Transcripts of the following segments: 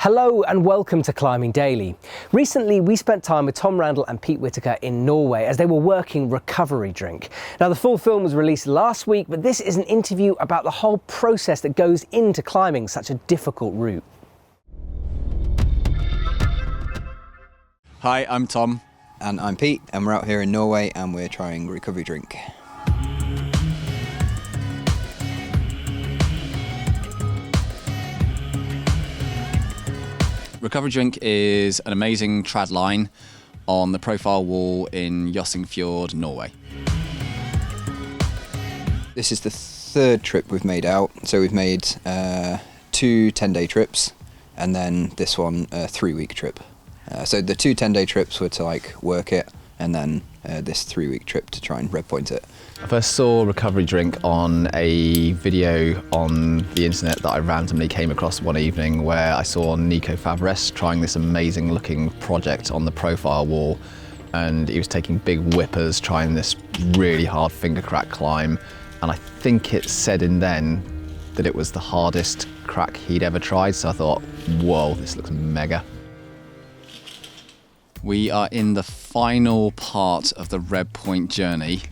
Hello and welcome to Climbing Daily. Recently we spent time with Tom Randall and Pete Whittaker in Norway as they were working Recovery Drink. Now the full film was released last week, but this is an interview about the whole process that goes into climbing such a difficult route. Hi, I'm Tom. And I'm Pete, and we're out here in Norway and we're trying Recovery Drink. Recovery Drink is an amazing trad line on the profile wall in Jossingfjord, Norway. This is the third trip we've made out. So we've made 2 10-day trips and then this one a 3-week trip. So the 2 10-day trips were to work it, and then this 3-week trip to try and redpoint it. I first saw Recovery Drink on a video on the internet that I randomly came across one evening where I saw Nico Fabres trying this amazing looking project on the profile wall, and he was taking big whippers, trying this really hard finger crack climb, and I think it said in then that it was the hardest crack he'd ever tried, so I thought, whoa, this looks mega. We are in the final part of the Redpoint journey.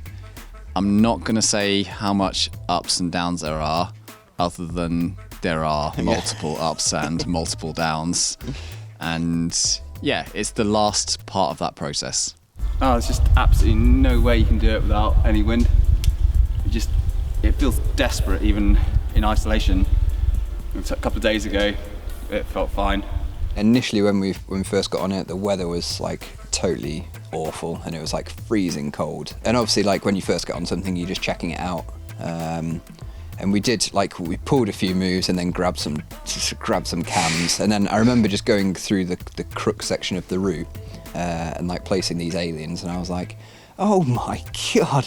I'm not going to say how much ups and downs there are, other than there are multiple ups and multiple downs. And yeah, it's the last part of that process. Oh, there's just absolutely no way you can do it without any wind. It feels desperate even in isolation. A couple of days ago, it felt fine. Initially when we first got on it, the weather was totally awful and it was freezing cold. And obviously when you first get on something, you're just checking it out. And we did we pulled a few moves and then grabbed some cams. And then I remember just going through the crux section of the route and placing these aliens, and I was like, oh my god,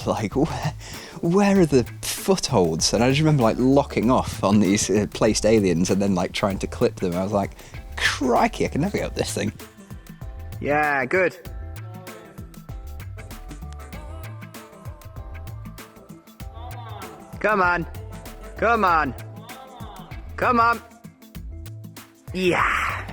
where are the footholds? And I just remember locking off on these placed aliens and then trying to clip them. I was like, crikey, I can never get up this thing. Yeah, good. Come on. Come on. Come on. Yeah.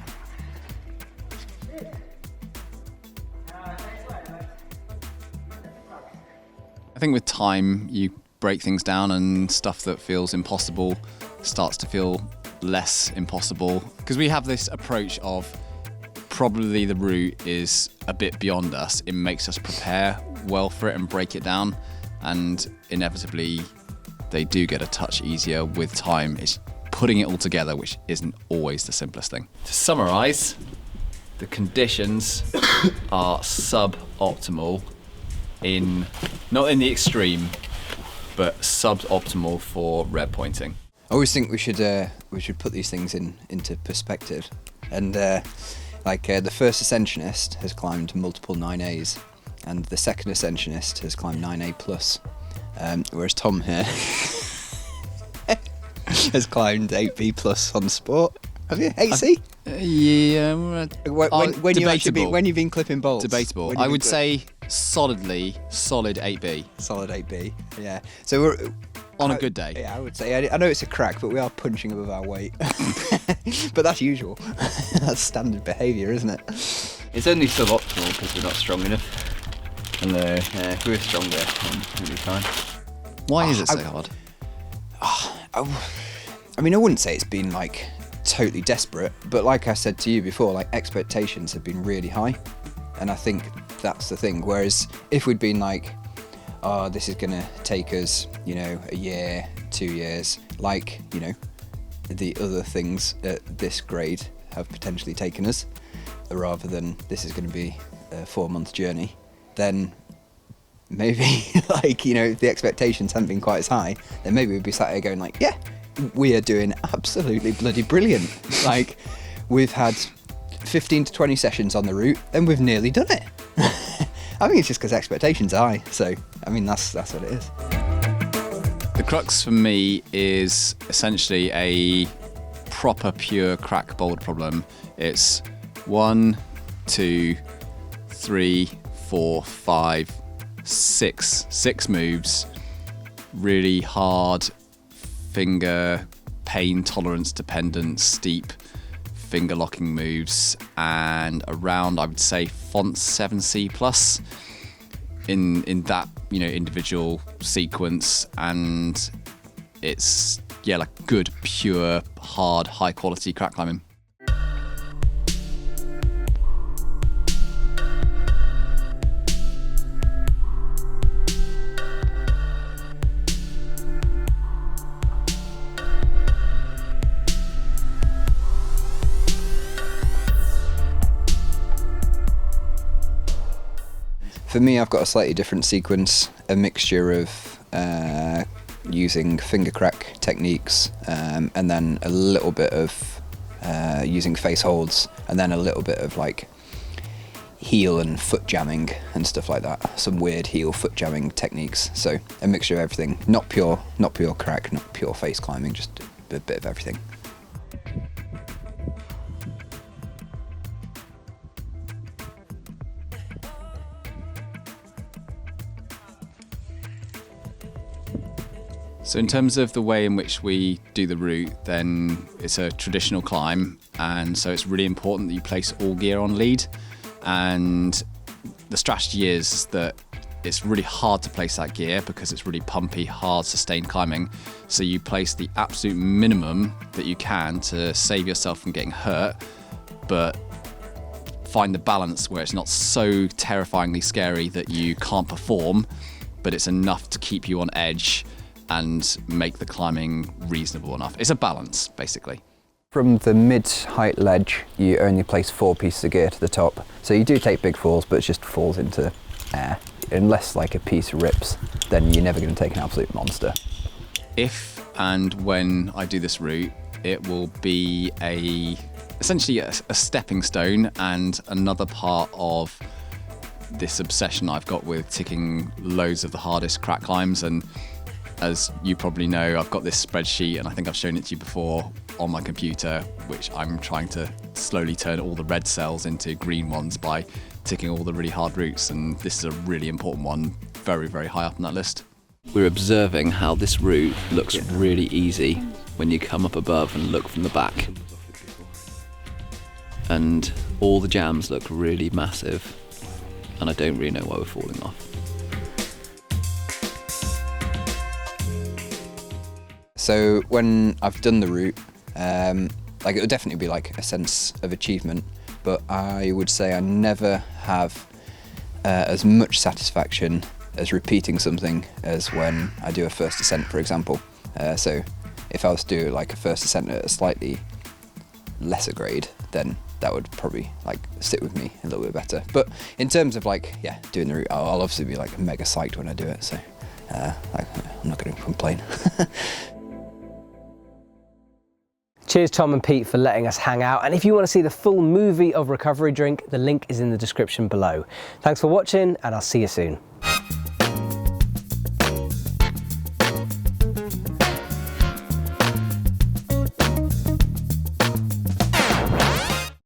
I think with time, you break things down and stuff that feels impossible starts to feel less impossible. Because we have this approach of probably the route is a bit beyond us. It makes us prepare well for it and break it down. And inevitably, they do get a touch easier with time. It's putting it all together, which isn't always the simplest thing. To summarise, the conditions are suboptimal not in the extreme, but suboptimal for redpointing. I always think we should put these things into perspective. And the first ascensionist has climbed multiple 9As, and the second ascensionist has climbed 9A plus, whereas Tom here has climbed 8B plus on sport. Have you? 8C? Yeah. When you've been clipping bolts? Debatable. I would say solid 8B. Solid 8B, yeah. So we're on a good day. Yeah, I would say. I know it's a crack, but we are punching above our weight. But that's usual. That's standard behaviour, isn't it? It's only suboptimal because we're not strong enough. And if we were stronger, then we'd be fine. Why is it so hard? I mean, I wouldn't say it's been totally desperate, but like I said to you before, expectations have been really high, and I think that's the thing. Whereas if we'd been this is gonna take us, a year, 2 years, the other things at this grade have potentially taken us, rather than this is going to be a 4-month journey, then maybe if the expectations hadn't been quite as high, then maybe we'd be sat here going yeah, we are doing absolutely bloody brilliant. We've had 15 to 20 sessions on the route and we've nearly done it. I think it's just because expectations are high. So, I mean, that's what it is. The crux for me is essentially a proper pure crack boulder problem. It's 1, 2, 3, 4, 5, 6 moves, really hard finger pain tolerance dependent steep finger locking moves, and around, I would say, font 7C plus in that, you know, individual sequence. And it's, yeah, like good, pure, hard, high quality crack climbing. For me, I've got a slightly different sequence, a mixture of using finger crack techniques, and then a little bit of using face holds, and then a little bit of like heel and foot jamming and stuff like that. Some weird heel foot jamming techniques. So a mixture of everything, not pure crack, not pure face climbing, just a bit of everything. So in terms of the way in which we do the route, then it's a traditional climb, and so it's really important that you place all gear on lead. And the strategy is that it's really hard to place that gear because it's really pumpy, hard, sustained climbing. So you place the absolute minimum that you can to save yourself from getting hurt, but find the balance where it's not so terrifyingly scary that you can't perform, but it's enough to keep you on edge and make the climbing reasonable enough. It's a balance, basically. From the mid-height ledge, you only place 4 pieces of gear to the top. So you do take big falls, but it just falls into air. Unless like a piece rips, then you're never going to take an absolute monster. If and when I do this route, it will be essentially a stepping stone and another part of this obsession I've got with ticking loads of the hardest crack climbs. And as you probably know, I've got this spreadsheet, and I think I've shown it to you before, on my computer, which I'm trying to slowly turn all the red cells into green ones by ticking all the really hard routes, and this is a really important one, very, very high up on that list. We're observing how this route looks really easy when you come up above and look from the back. And all the jams look really massive, and I don't really know why we're falling off. So when I've done the route, like it would definitely be like a sense of achievement, but I would say I never have as much satisfaction as repeating something as when I do a first ascent, for example. So if I was to do like a first ascent at a slightly lesser grade, then that would probably like sit with me a little bit better. But in terms of like, yeah, doing the route, I'll obviously be like mega psyched when I do it. So I'm not going to complain. Cheers Tom and Pete for letting us hang out, and if you want to see the full movie of Recovery Drink, the link is in the description below. Thanks for watching, and I'll see you soon.